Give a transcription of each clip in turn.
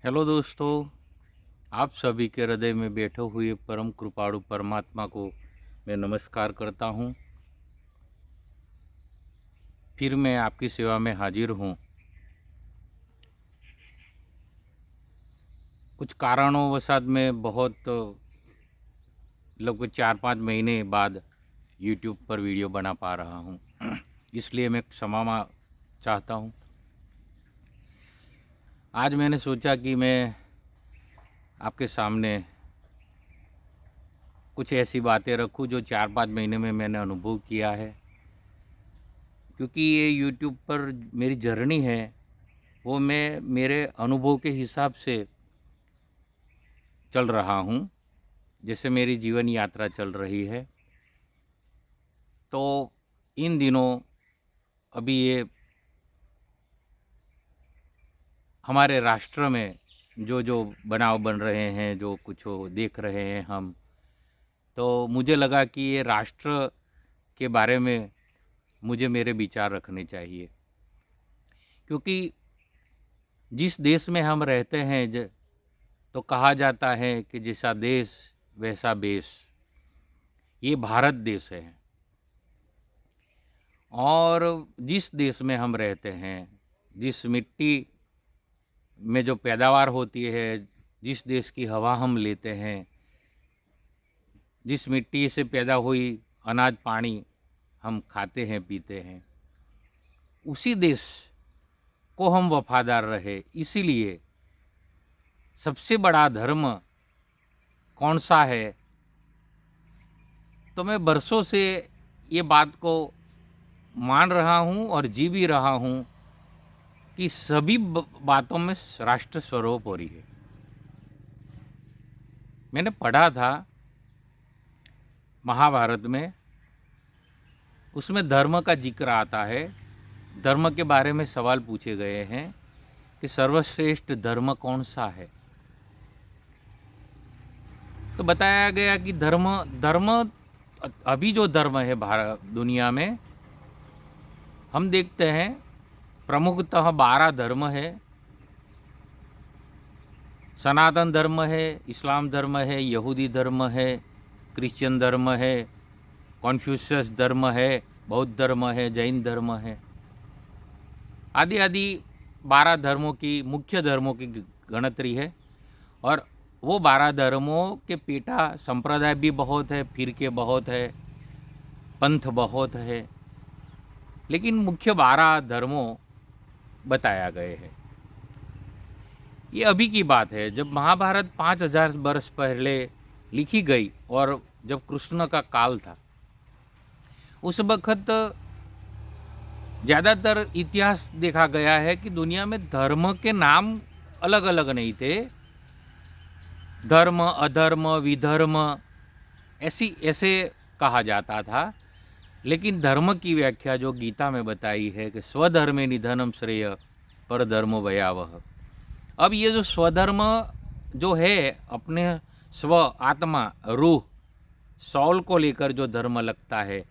Hello दोस्तों, आप सभी के हृदय में बैठे हुए परम कृपाणु परमात्मा को मैं नमस्कार करता हूँ। फिर मैं आपकी सेवा में हाजिर हूँ। कुछ कारणों मैं बहुत लगभग 4-5 महीने बाद यूट्यूब पर वीडियो बना पा रहा हूँ। इसलिए मैं क्षमा चाहता हूँ। आज मैंने सोचा कि मैं आपके सामने कुछ ऐसी बातें रखूँ जो 4-5 महीने में मैंने अनुभव किया है, क्योंकि ये यूट्यूब पर मेरी जर्नी है वो मैं मेरे अनुभव के हिसाब से चल रहा हूँ, जैसे मेरी जीवन यात्रा चल रही है। तो इन दिनों अभी ये हमारे राष्ट्र में जो जो बनाव बन रहे हैं, जो कुछ वो देख रहे हैं हम, तो मुझे लगा कि ये राष्ट्र के बारे में मुझे मेरे विचार रखने चाहिए, क्योंकि जिस देश में हम रहते हैं तो कहा जाता है कि जैसा देश वैसा बेस। ये भारत देश है, और जिस देश में हम रहते हैं, जिस मिट्टी में जो पैदावार होती है, जिस देश की हवा हम लेते हैं, जिस मिट्टी से पैदा हुई अनाज पानी हम खाते हैं पीते हैं, उसी देश को हम वफादार रहे। इसीलिए सबसे बड़ा धर्म कौन सा है, तो मैं बरसों से ये बात को मान रहा हूँ और जी भी रहा हूँ कि सभी बातों में राष्ट्र सर्वोपरि है। मैंने पढ़ा था महाभारत में, उसमें धर्म का जिक्र आता है। धर्म के बारे में सवाल पूछे गए हैं कि सर्वश्रेष्ठ धर्म कौन सा है। तो बताया गया कि धर्म धर्म अभी जो धर्म है भारत दुनिया में, हम देखते हैं प्रमुखतः 12 धर्म है। सनातन धर्म है, इस्लाम धर्म है, यहूदी धर्म है, क्रिश्चियन धर्म है, कॉन्फ्यूशियस धर्म है, बौद्ध धर्म है, जैन धर्म है, आदि आदि 12 धर्मों की, मुख्य धर्मों की गणतरी है। और वो 12 धर्मों के पेटा संप्रदाय भी बहुत है, फिरके बहुत है, पंथ बहुत है, लेकिन मुख्य 12 धर्मों बताया गए हैं। ये अभी की बात है, जब महाभारत 5000 वर्ष पहले लिखी गई और जब कृष्ण का काल था, उस वक्त ज़्यादातर इतिहास देखा गया है कि दुनिया में धर्म के नाम अलग अलग नहीं थे। धर्म, अधर्म, विधर्म ऐसे कहा जाता था। लेकिन धर्म की व्याख्या जो गीता में बताई है कि स्वधर्मे निधनम श्रेय पर धर्म भयावह। अब ये जो स्वधर्म जो है, अपने स्व आत्मा रूह सौल को लेकर जो धर्म लगता है,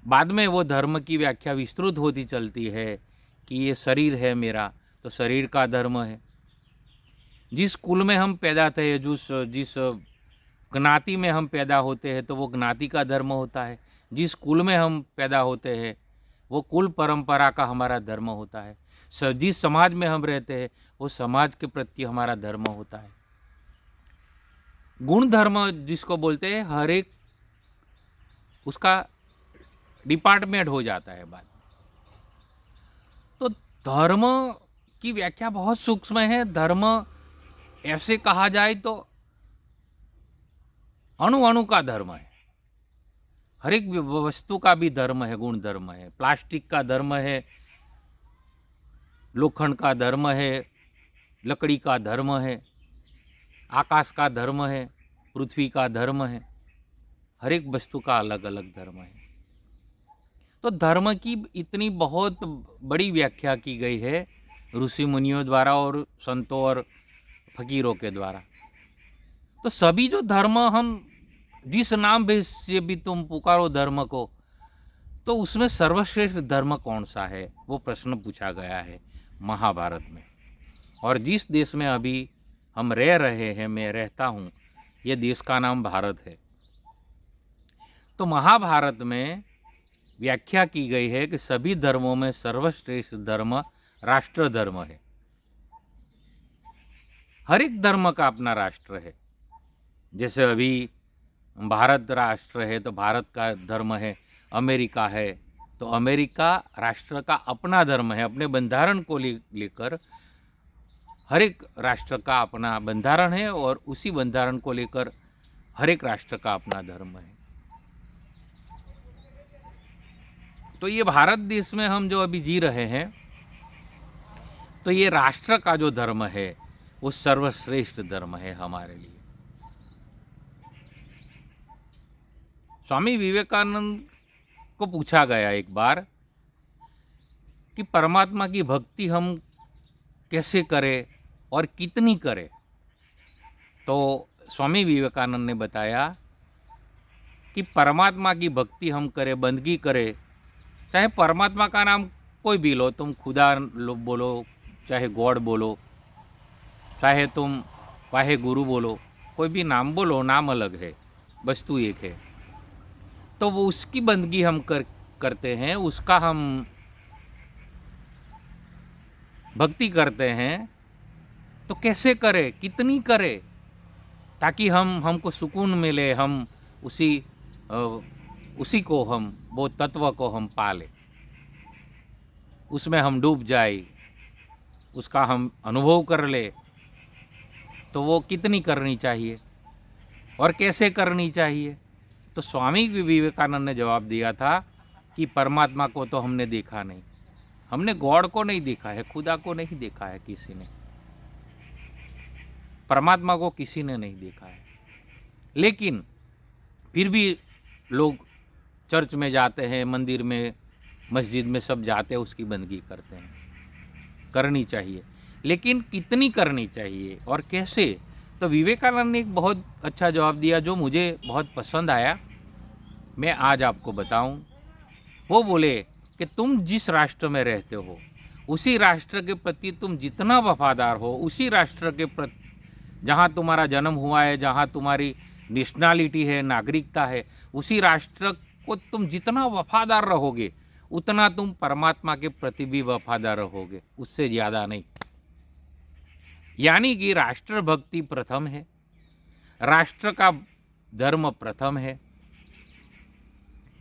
बाद में वो धर्म की व्याख्या विस्तृत होती चलती है कि ये शरीर है मेरा, तो शरीर का धर्म है। जिस कुल में हम पैदा थे, जिस ज्ञाति में हम पैदा होते हैं, तो वो ज्ञाति का धर्म होता है। जिस कुल में हम पैदा होते हैं, वो कुल परंपरा का हमारा धर्म होता है। जिस समाज में हम रहते हैं, वो समाज के प्रति हमारा धर्म होता है। गुण धर्म जिसको बोलते हैं, हर एक उसका डिपार्टमेंट हो जाता है बाद में। तो धर्म की व्याख्या बहुत सूक्ष्म है। धर्म ऐसे कहा जाए तो अणु अणु का धर्म है। हर एक वस्तु का भी धर्म है, गुण धर्म है। प्लास्टिक का धर्म है, लोखंड का धर्म है, लकड़ी का धर्म है, आकाश का धर्म है, पृथ्वी का धर्म है। हर एक वस्तु का अलग अलग धर्म है। तो धर्म की इतनी बहुत बड़ी व्याख्या की गई है ऋषि मुनियों द्वारा और संतों और फकीरों के द्वारा। तो सभी जो धर्म, हम जिस नाम से भी तुम पुकारो धर्म को, तो उसमें सर्वश्रेष्ठ धर्म कौन सा है, वो प्रश्न पूछा गया है महाभारत में। और जिस देश में अभी हम रह रहे हैं, मैं रहता हूँ, ये देश का नाम भारत है। तो महाभारत में व्याख्या की गई है कि सभी धर्मों में सर्वश्रेष्ठ धर्म राष्ट्र धर्म है। हर एक धर्म का अपना राष्ट्र है। जैसे अभी भारत राष्ट्र है तो भारत का धर्म है, अमेरिका है तो अमेरिका राष्ट्र का अपना धर्म है। अपने बंधारण को लेकर हर एक राष्ट्र का अपना बंधारण है और उसी बंधारण को लेकर हर एक राष्ट्र का अपना धर्म है। तो ये भारत देश में हम जो अभी जी रहे हैं, तो ये राष्ट्र का जो धर्म है वो सर्वश्रेष्ठ धर्म है हमारे लिए। स्वामी विवेकानंद को पूछा गया एक बार कि परमात्मा की भक्ति हम कैसे करें और कितनी करें। तो स्वामी विवेकानंद ने बताया कि परमात्मा की भक्ति हम करें, बंदगी करें, चाहे परमात्मा का नाम कोई भी लो, तुम खुदा बोलो, चाहे गॉड बोलो, चाहे तुम वाहे गुरु बोलो, कोई भी नाम बोलो, नाम अलग है, वस्तु एक है। तो वो उसकी बंदगी हम करते हैं, उसका हम भक्ति करते हैं। तो कैसे करें, कितनी करें, ताकि हमको सुकून मिले, हम उसी को हम वो तत्व को हम पाले, उसमें हम डूब जाए, उसका हम अनुभव कर ले। तो वो कितनी करनी चाहिए और कैसे करनी चाहिए। तो स्वामी विवेकानंद ने जवाब दिया था कि परमात्मा को तो हमने देखा नहीं, हमने गॉड को नहीं देखा है, खुदा को नहीं देखा है, किसी ने परमात्मा को किसी ने नहीं देखा है। लेकिन फिर भी लोग चर्च में जाते हैं, मंदिर में, मस्जिद में, सब जाते हैं, उसकी बंदगी करते हैं। करनी चाहिए, लेकिन कितनी करनी चाहिए और कैसे। तो विवेकानंद ने एक बहुत अच्छा जवाब दिया जो मुझे बहुत पसंद आया, मैं आज आपको बताऊं। वो बोले कि तुम जिस राष्ट्र में रहते हो उसी राष्ट्र के प्रति तुम जितना वफादार हो, उसी राष्ट्र के प्रति जहाँ तुम्हारा जन्म हुआ है, जहाँ तुम्हारी नेशनलिटी है, नागरिकता है, उसी राष्ट्र को तुम जितना वफादार रहोगे उतना तुम परमात्मा के प्रति भी वफादार रहोगे, उससे ज़्यादा नहीं। यानी कि राष्ट्र भक्ति प्रथम है, राष्ट्र का धर्म प्रथम है,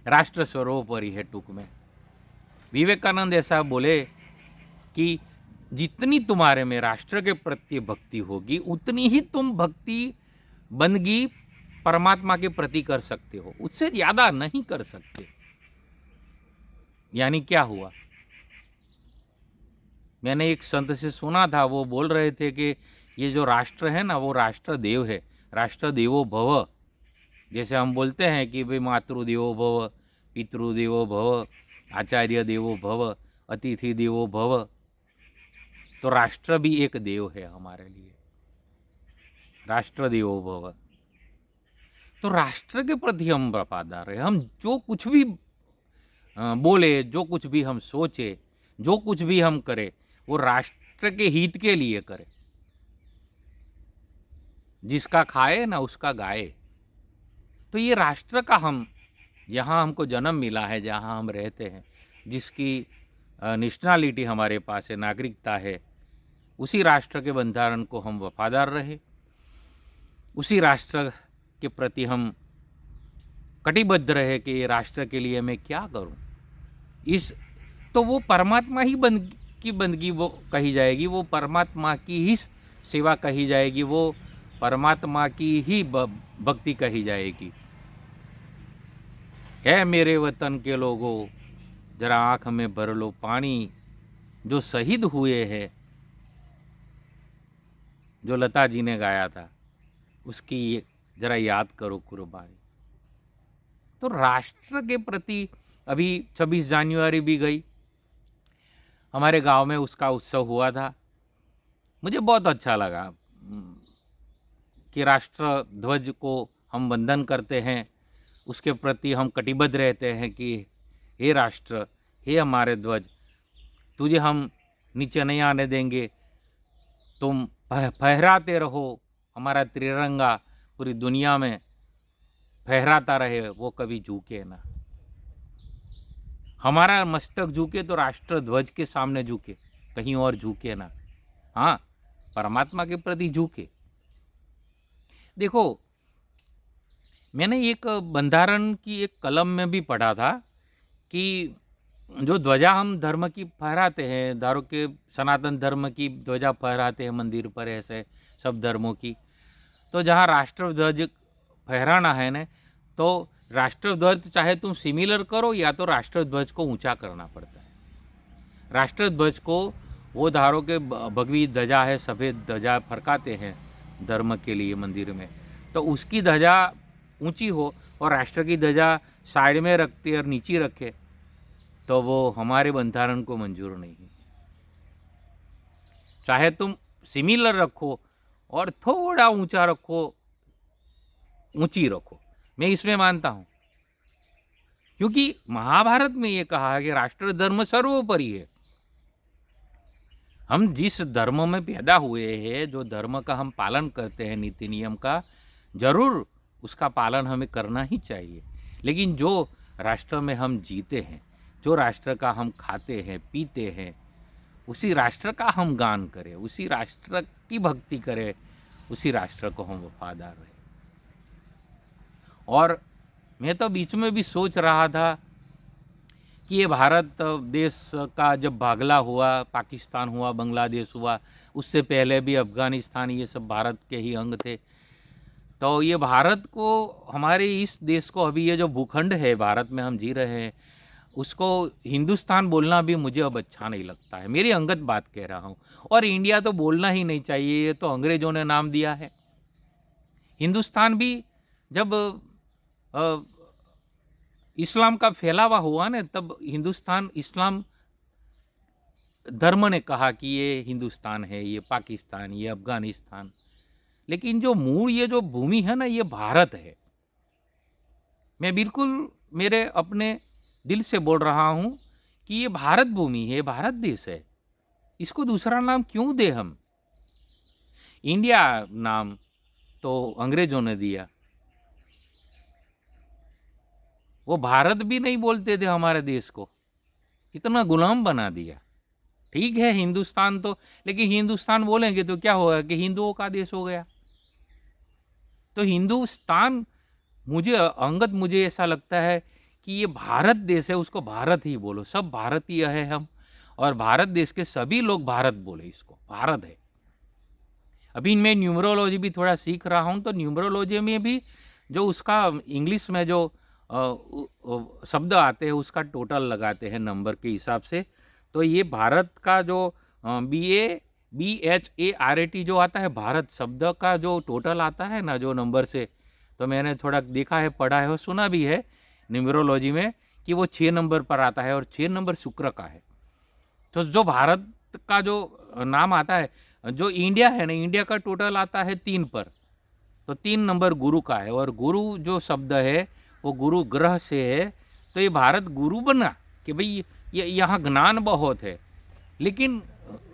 राष्ट्र सर्वोपरि है। टूक में विवेकानंद ऐसा बोले कि जितनी तुम्हारे में राष्ट्र के प्रति भक्ति होगी उतनी ही तुम भक्ति बंदगी परमात्मा के प्रति कर सकते हो, उससे ज़्यादा नहीं कर सकते। यानी क्या हुआ, मैंने एक संत से सुना था, वो बोल रहे थे कि ये जो राष्ट्र है ना वो राष्ट्र देव है, राष्ट्र देवो भव। जैसे हम बोलते हैं कि भाई मातृदेवो भव, पितृदेवो भव, आचार्य देवो भव, अतिथि देवो भव। तो राष्ट्र भी एक देव है हमारे लिए, राष्ट्र देवो भव। तो राष्ट्र के प्रति हम वफादार है। हम जो कुछ भी बोले, जो कुछ भी हम सोचे, जो कुछ भी हम करें, वो राष्ट्र के हित के लिए करें। जिसका खाए ना उसका गाए। तो ये राष्ट्र का हम, यहाँ हमको जन्म मिला है, जहाँ हम रहते हैं, जिसकी नेशनलिटी हमारे पास है, नागरिकता है, उसी राष्ट्र के बंधारण को हम वफादार रहे, उसी राष्ट्र के प्रति हम कटिबद्ध रहे कि ये राष्ट्र के लिए मैं क्या करूं। तो वो परमात्मा ही की बंदगी वो कही जाएगी, वो परमात्मा की ही सेवा कही जाएगी, वो परमात्मा की ही भक्ति कही जाएगी। है मेरे वतन के लोगों, जरा आँख में भर लो पानी, जो शहीद हुए हैं, जो लता जी ने गाया था, उसकी जरा याद करो कुर्बानी। तो राष्ट्र के प्रति अभी 26 जनवरी भी गई, हमारे गांव में उसका उत्सव हुआ था। मुझे बहुत अच्छा लगा कि राष्ट्र ध्वज को हम वंदन करते हैं, उसके प्रति हम कटिबद्ध रहते हैं कि हे राष्ट्र, हे हमारे ध्वज, तुझे हम नीचे नहीं आने देंगे, तुम फहराते रहो, हमारा तिरंगा पूरी दुनिया में फहराता रहे, वो कभी झुके ना। हमारा मस्तक झुके तो राष्ट्र ध्वज के सामने झुके, कहीं और झुके ना। हाँ, परमात्मा के प्रति झुके। देखो, मैंने एक बंधारण की एक कलम में भी पढ़ा था कि जो ध्वजा हम धर्म की फहराते हैं, धारो के सनातन धर्म की ध्वजा फहराते हैं मंदिर पर, ऐसे सब धर्मों की, तो जहाँ राष्ट्रध्वज फहराना है न, तो राष्ट्रध्वज चाहे तुम सिमिलर करो या तो राष्ट्रध्वज को ऊंचा करना पड़ता है। राष्ट्रध्वज को वो धारो के भगवी ध्वजा है, सफ़ेद ध्वजा फरकाते हैं धर्म के लिए मंदिर में, तो उसकी ध्वजा ऊंची हो और राष्ट्र की ध्वजा साइड में रखते और नीचे रखे, तो वो हमारे बंधारण को मंजूर नहीं है। चाहे तुम सिमिलर रखो और थोड़ा ऊंचा रखो, ऊंची रखो, मैं इसमें मानता हूं, क्योंकि महाभारत में ये कहा है कि राष्ट्र धर्म सर्वोपरि है। हम जिस धर्म में पैदा हुए हैं, जो धर्म का हम पालन करते हैं, नीति नियम का, जरूर उसका पालन हमें करना ही चाहिए, लेकिन जो राष्ट्र में हम जीते हैं, जो राष्ट्र का हम खाते हैं पीते हैं, उसी राष्ट्र का हम गान करें, उसी राष्ट्र की भक्ति करें, उसी राष्ट्र को हम वफादार रहें। और मैं तो बीच में भी सोच रहा था कि ये भारत देश का जब भागला हुआ, पाकिस्तान हुआ, बांग्लादेश हुआ, उससे पहले भी अफ़गानिस्तान, ये सब भारत के ही अंग थे, तो ये भारत को, हमारे इस देश को, अभी ये जो भूखंड है भारत में हम जी रहे हैं, उसको हिंदुस्तान बोलना भी मुझे अब अच्छा नहीं लगता है। मेरी अंगत बात कह रहा हूँ। और इंडिया तो बोलना ही नहीं चाहिए, ये तो अंग्रेज़ों ने नाम दिया है। हिंदुस्तान भी जब इस्लाम का फैलावा हुआ ना, तब हिंदुस्तान, इस्लाम धर्म ने कहा कि ये हिंदुस्तान है, ये पाकिस्तान, ये अफ़गानिस्तान, लेकिन जो मूल ये जो भूमि है ना, ये भारत है। मैं बिल्कुल मेरे अपने दिल से बोल रहा हूँ कि ये भारत भूमि है, भारत देश है, इसको दूसरा नाम क्यों दे हम? इंडिया नाम तो अंग्रेज़ों ने दिया, वो भारत भी नहीं बोलते थे हमारे देश को, इतना गुलाम बना दिया। ठीक है हिंदुस्तान तो, लेकिन हिंदुस्तान बोलेंगे तो क्या होगा कि हिंदुओं का देश हो गया। तो हिंदुस्तान, मुझे ऐसा लगता है कि ये भारत देश है, उसको भारत ही बोलो, सब भारतीय है हम, और भारत देश के सभी लोग भारत बोले, इसको भारत है। अभी मैं न्यूमरोलॉजी भी थोड़ा सीख रहा हूँ, तो न्यूमरोलॉजी में भी जो उसका इंग्लिश में जो शब्द आते हैं उसका टोटल लगाते हैं नंबर के हिसाब से। तो ये भारत का जो BHARAT जो आता है, भारत शब्द का जो टोटल आता है ना, जो नंबर से, तो मैंने थोड़ा देखा है, पढ़ा है और सुना भी है न्यूमरोलॉजी में कि वो 6 नंबर पर आता है और 6 नंबर शुक्र का है। तो जो भारत का जो नाम आता है, जो इंडिया है ना, इंडिया का टोटल आता है 3 पर, तो 3 नंबर गुरु का है, और गुरु जो शब्द है वो गुरु ग्रह से है। तो ये भारत गुरु बना कि भाई ये यहाँ ज्ञान बहुत है, लेकिन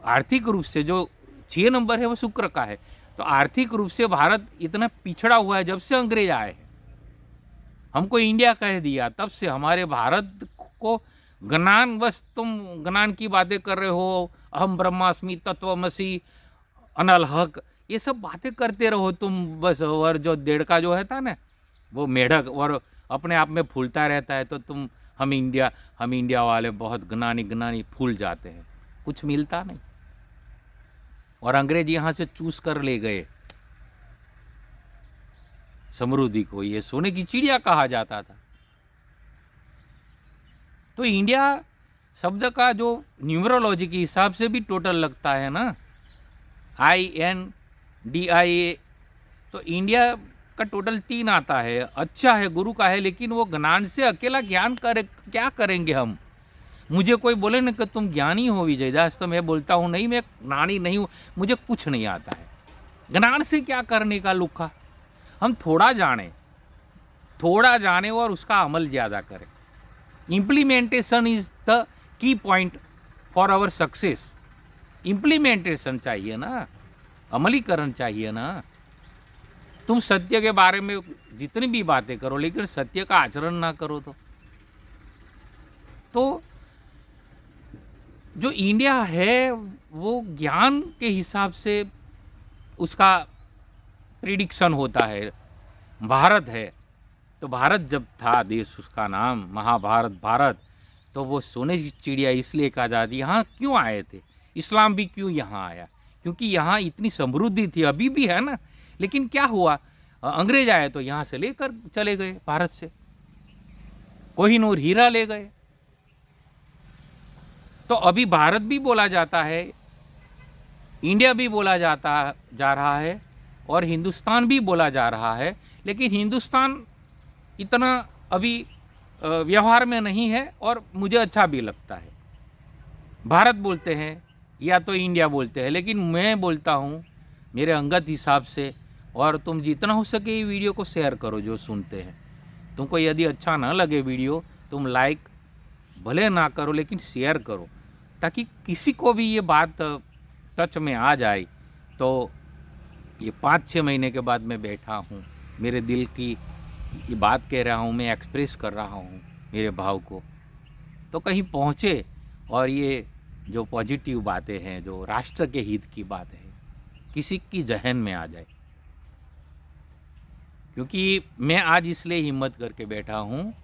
आर्थिक रूप से जो 6 नंबर है वो शुक्र का है। तो आर्थिक रूप से भारत इतना पिछड़ा हुआ है, जब से अंग्रेज आए हैं, हमको इंडिया कह दिया, तब से हमारे भारत को ज्ञान, बस तुम ज्ञान की बातें कर रहे हो, अहम ब्रह्मास्मि, तत्वमसि, अनल हक, ये सब बातें करते रहो तुम बस। और जो डेढ़ का जो है था ना, वो मेढक और अपने आप में फूलता रहता है, तो तुम हम इंडिया वाले बहुत ज्ञानी फूल जाते हैं, कुछ मिलता नहीं। और अंग्रेज यहाँ से चूस कर ले गए समृद्धि को, ये सोने की चिड़िया कहा जाता था। तो इंडिया शब्द का जो न्यूमरोलॉजी के हिसाब से भी टोटल लगता है ना, INDIA, तो इंडिया का टोटल 3 आता है। अच्छा है, गुरु का है, लेकिन वो ज्ञान से अकेला ज्ञान करे, क्या करेंगे हम? मुझे कोई बोले ना कि तुम ज्ञानी हो विजय दास, तो मैं बोलता हूँ नहीं, मैं ज्ञानी नहीं हूँ, मुझे कुछ नहीं आता है। ज्ञान से क्या करने का लुक्का? हम थोड़ा जाने और उसका अमल ज़्यादा करें। Implementation is the key point for our success. Implementation चाहिए ना, अमलीकरण चाहिए ना। तुम सत्य के बारे में जितनी भी बातें करो लेकिन सत्य का आचरण ना करो तो जो इंडिया है वो ज्ञान के हिसाब से उसका प्रिडिक्शन होता है। भारत है तो भारत जब था देश, उसका नाम महाभारत भारत, तो वो सोने की चिड़िया इसलिए कहा जाती। यहाँ क्यों आए थे? इस्लाम भी क्यों यहाँ आया? क्योंकि यहाँ इतनी समृद्धि थी, अभी भी है ना। लेकिन क्या हुआ, अंग्रेज आए तो यहाँ से लेकर चले गए, भारत से कोहिनूर हीरा ले गए। तो अभी भारत भी बोला जाता है, इंडिया भी बोला जाता जा रहा है और हिंदुस्तान भी बोला जा रहा है। लेकिन हिंदुस्तान इतना अभी व्यवहार में नहीं है और मुझे अच्छा भी लगता है। भारत बोलते हैं या तो इंडिया बोलते हैं, लेकिन मैं बोलता हूँ मेरे अंगत हिसाब से। और तुम जितना हो सके ये वीडियो को शेयर करो जो सुनते हैं। तुमको यदि अच्छा ना लगे वीडियो, तुम लाइक भले ना करो लेकिन शेयर करो, ताकि किसी को भी ये बात टच में आ जाए। तो ये 5-6 महीने के बाद मैं बैठा हूँ, मेरे दिल की ये बात कह रहा हूँ, मैं एक्सप्रेस कर रहा हूँ मेरे भाव को, तो कहीं पहुँचे और ये जो पॉजिटिव बातें हैं, जो राष्ट्र के हित की बात है, किसी की जहन में आ जाए। क्योंकि मैं आज इसलिए हिम्मत करके बैठा हूँ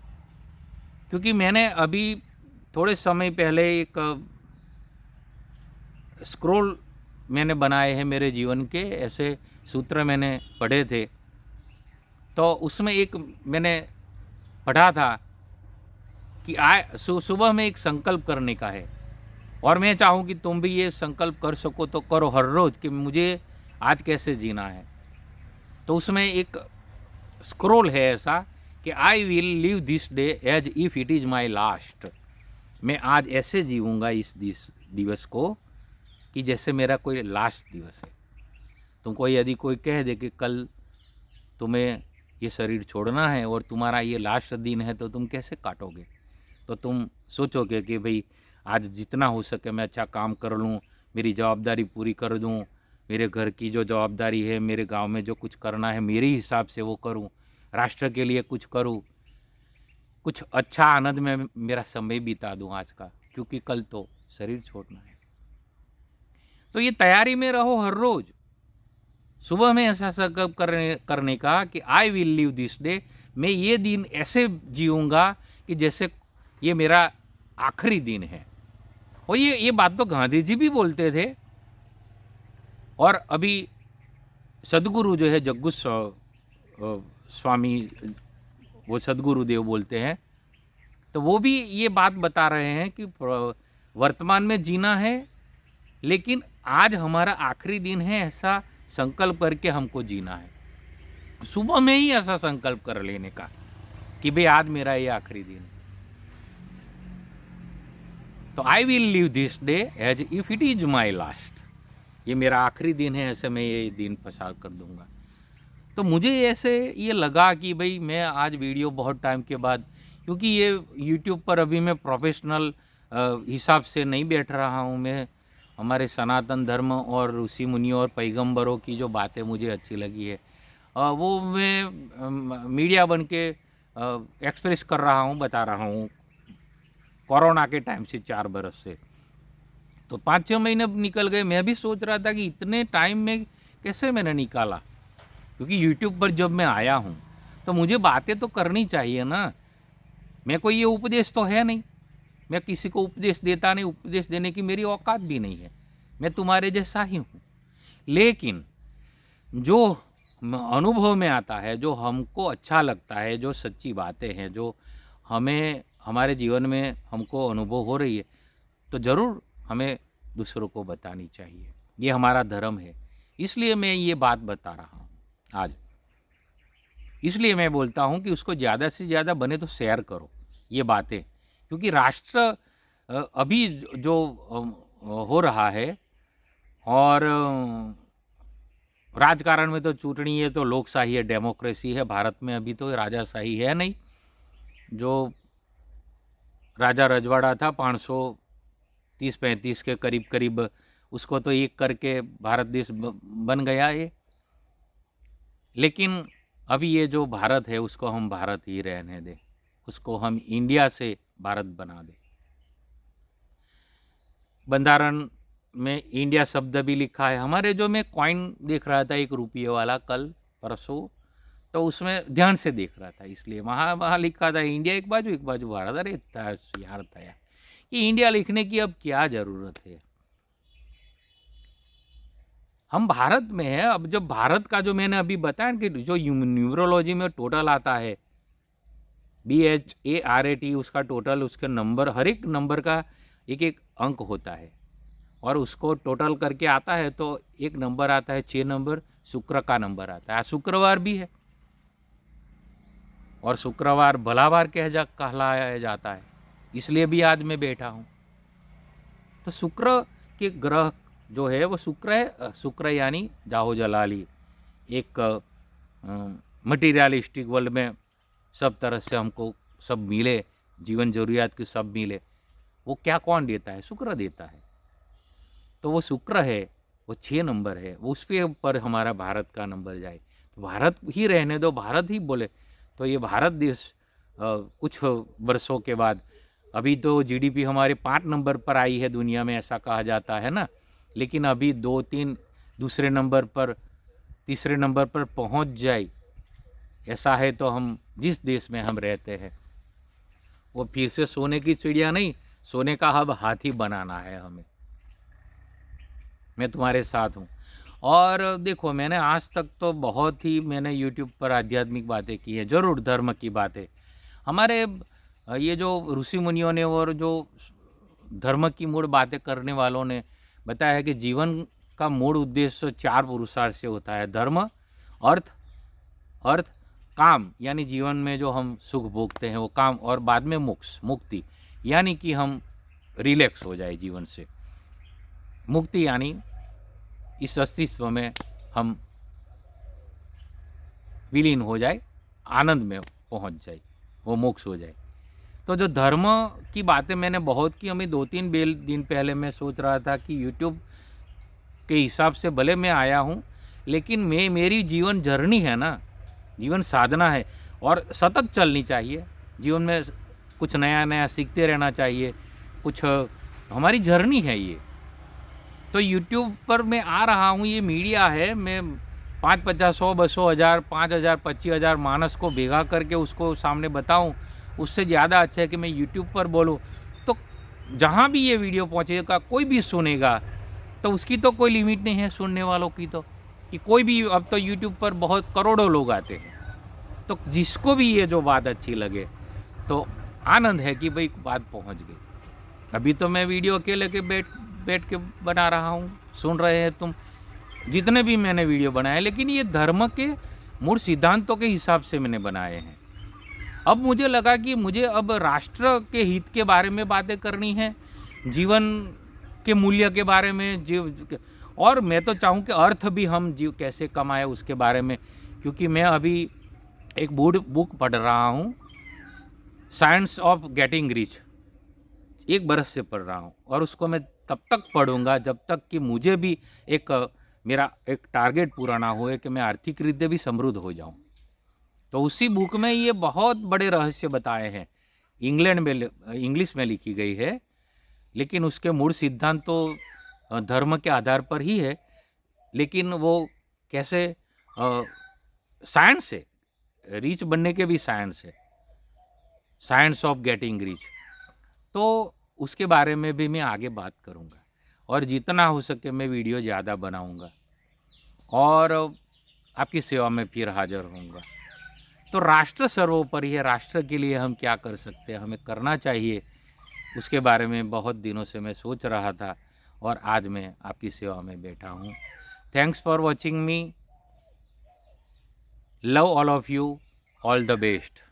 क्योंकि मैंने अभी थोड़े समय पहले एक स्क्रोल मैंने बनाए हैं मेरे जीवन के, ऐसे सूत्र मैंने पढ़े थे। तो उसमें एक मैंने पढ़ा था कि सुबह में एक संकल्प करने का है, और मैं चाहूँ कि तुम भी ये संकल्प कर सको तो करो हर रोज़ कि मुझे आज कैसे जीना है। तो उसमें एक स्क्रोल है ऐसा कि I will live this day as if it is my last. मैं आज ऐसे जीऊँगा इस दिवस को कि जैसे मेरा कोई लास्ट दिवस है। तुमको यदि कोई कह दे कि कल तुम्हें ये शरीर छोड़ना है और तुम्हारा ये लास्ट दिन है, तो तुम कैसे काटोगे? तो तुम सोचोगे कि भाई आज जितना हो सके मैं अच्छा काम कर लूँ, मेरी जवाबदारी पूरी कर दूँ, मेरे घर की जो जवाबदारी है, मेरे गांव में जो कुछ करना है मेरे हिसाब से वो करूँ, राष्ट्र के लिए कुछ करूँ, कुछ अच्छा आनंद में मेरा समय बिता दूँ आज का, क्योंकि कल तो शरीर छोड़ना है। तो ये तैयारी में रहो हर रोज़। सुबह में ऐसा संकल्प करने का कि I will live this day, मैं ये दिन ऐसे जीऊँगा कि जैसे ये मेरा आखिरी दिन है। और ये बात तो गांधी जी भी बोलते थे, और अभी सदगुरु जो है जग्गू स्वामी, वो सदगुरु देव बोलते हैं, तो वो भी ये बात बता रहे हैं कि वर्तमान में जीना है, लेकिन आज हमारा आखिरी दिन है, ऐसा संकल्प करके हमको जीना है। सुबह में ही ऐसा संकल्प कर लेने का कि भाई आज मेरा ये आखिरी दिन है। तो I will live this day as if it is my last, ये मेरा आखिरी दिन है, ऐसे मैं ये दिन पसार कर दूंगा। तो मुझे ऐसे ये लगा कि भाई मैं आज वीडियो बहुत टाइम के बाद, क्योंकि ये यूट्यूब पर अभी मैं प्रोफेशनल हिसाब से नहीं बैठ रहा हूँ, मैं हमारे सनातन धर्म और ऋषि मुनियों और पैगंबरों की जो बातें मुझे अच्छी लगी है वो मैं मीडिया बन के एक्सप्रेस कर रहा हूँ, बता रहा हूँ। कोरोना के टाइम से 4 बरस से तो 5-6 महीने निकल गए। मैं भी सोच रहा था कि इतने टाइम में कैसे मैंने निकाला, क्योंकि यूट्यूब पर जब मैं आया हूँ तो मुझे बातें तो करनी चाहिए ना। मैं कोई ये उपदेश तो है नहीं, मैं किसी को उपदेश देता नहीं, उपदेश देने की मेरी औकात भी नहीं है, मैं तुम्हारे जैसा ही हूँ। लेकिन जो अनुभव में आता है, जो हमको अच्छा लगता है, जो सच्ची बातें हैं, जो हमें हमारे जीवन में हमको अनुभव हो रही है, तो ज़रूर हमें दूसरों को बतानी चाहिए। ये हमारा धर्म है, इसलिए मैं ये बात बता रहा हूँ आज। इसलिए मैं बोलता हूँ कि उसको ज़्यादा से ज़्यादा बने तो शेयर करो ये बातें, क्योंकि राष्ट्र अभी जो हो रहा है, और राजकारण में तो चूंटनी है, तो लोकशाही है, डेमोक्रेसी है। भारत में अभी तो राजाशाही है नहीं। जो राजा रजवाड़ा था 530-35 के करीब उसको तो एक करके भारत देश बन गया ये। लेकिन अभी ये जो भारत है उसको हम भारत ही रहने दें, उसको हम इंडिया से भारत बना दें। बंधारण में इंडिया शब्द भी लिखा है। हमारे जो मैं कॉइन देख रहा था 1 रुपये वाला कल परसों, तो उसमें ध्यान से देख रहा था, इसलिए वहाँ वहाँ लिखा था इंडिया एक बाजू भारत। अरे यार था यार, कि इंडिया लिखने की अब क्या ज़रूरत है, हम भारत में हैं। अब जब भारत का जो मैंने अभी बताया कि जो न्यूमरोलॉजी में टोटल आता है BHARAT, उसका टोटल, उसके नंबर, हर एक नंबर का एक एक अंक होता है और उसको टोटल करके आता है तो एक नंबर आता है 6 नंबर, शुक्र का नंबर आता है। आज शुक्रवार भी है और शुक्रवार भलावार कहलाया जाता है, इसलिए भी आज मैं बैठा हूँ। तो शुक्र के ग्रह जो है वो शुक्र है। शुक्र यानी जाहो जलाली, एक मटीरियलिस्टिक वर्ल्ड में सब तरह से हमको सब मिले, जीवन जरूरियात की सब मिले, वो क्या कौन देता है? शुक्र देता है। तो वो शुक्र है, वो 6 नंबर है, वो उस पे ऊपर हमारा भारत का नंबर जाए, तो भारत ही रहने दो, भारत ही बोले। तो ये भारत देश कुछ वर्षों के बाद, अभी तो GDP हमारे 5 नंबर पर आई है दुनिया में, ऐसा कहा जाता है ना, लेकिन अभी 2-3 दूसरे नंबर पर, तीसरे नंबर पर पहुंच जाए, ऐसा है। तो हम जिस देश में हम रहते हैं वो फिर से सोने की चिड़िया नहीं, सोने का अब हाथी बनाना है हमें। मैं तुम्हारे साथ हूँ। और देखो, मैंने आज तक तो बहुत ही मैंने YouTube पर आध्यात्मिक बातें की है, ज़रूर धर्म की बातें। हमारे ये जो ऋषि मुनियों ने और जो धर्म की मूल बातें करने वालों ने बताया है कि जीवन का मूल उद्देश्य 4 पुरुषार्थ से होता है: धर्म, अर्थ, काम यानी जीवन में जो हम सुख भोगते हैं वो काम, और बाद में मोक्ष, मुक्ति, यानी कि हम रिलैक्स हो जाए जीवन से। मुक्ति यानी इस अस्तित्व में हम विलीन हो जाए, आनंद में पहुंच जाए, वो मोक्ष हो जाए। तो जो धर्म की बातें मैंने बहुत की, हमें 2-3 दिन पहले मैं सोच रहा था कि YouTube के हिसाब से भले मैं आया हूँ, लेकिन मेरी जीवन जर्नी है ना, जीवन साधना है और सतत चलनी चाहिए। जीवन में कुछ नया नया सीखते रहना चाहिए, कुछ हमारी जर्नी है ये। तो YouTube पर मैं आ रहा हूँ, ये मीडिया है, मैं 5, 50, 100, 200, 1000, 5000, 25,000 मानस को भेगा करके उसको सामने बताऊँ, उससे ज़्यादा अच्छा है कि मैं YouTube पर बोलूँ। तो जहाँ भी ये वीडियो पहुँचेगा, कोई भी सुनेगा, तो उसकी तो कोई लिमिट नहीं है सुनने वालों की, तो कि कोई भी, अब तो YouTube पर बहुत करोड़ों लोग आते हैं, तो जिसको भी ये जो बात अच्छी लगे तो आनंद है कि भाई बात पहुंच गई। अभी तो मैं वीडियो अकेले के बैठ के बना रहा हूँ, सुन रहे हैं तुम, जितने भी मैंने वीडियो बनाए, लेकिन ये धर्म के मूल सिद्धांतों के हिसाब से मैंने बनाए हैं। अब मुझे लगा कि मुझे अब राष्ट्र के हित के बारे में बातें करनी है, जीवन के मूल्य के बारे में, और मैं तो चाहूँ कि अर्थ भी हम जीव कैसे कमाए उसके बारे में, क्योंकि मैं अभी एक बुक पढ़ रहा हूँ, साइंस ऑफ गेटिंग रिच, 1 बरस से पढ़ रहा हूँ, और उसको मैं तब तक पढ़ूंगा जब तक कि मुझे भी मेरा एक टारगेट पूरा ना हो कि मैं आर्थिक रीत्या भी समृद्ध हो जाऊँ। तो उसी बुक में ये बहुत बड़े रहस्य बताए हैं, इंग्लिश में लिखी गई है, लेकिन उसके मूल सिद्धांत तो धर्म के आधार पर ही है, लेकिन वो कैसे साइंस है, रिच बनने के भी साइंस है, साइंस ऑफ गेटिंग रिच। तो उसके बारे में भी मैं आगे बात करूँगा, और जितना हो सके मैं वीडियो ज़्यादा बनाऊँगा और आपकी सेवा में फिर हाजिर होऊंगा। तो राष्ट्र सर्वोपरि है, राष्ट्र के लिए हम क्या कर सकते हैं, हमें करना चाहिए, उसके बारे में बहुत दिनों से मैं सोच रहा था, और आज मैं आपकी सेवा में बैठा हूँ। Thanks for watching me, love all of you, all the best.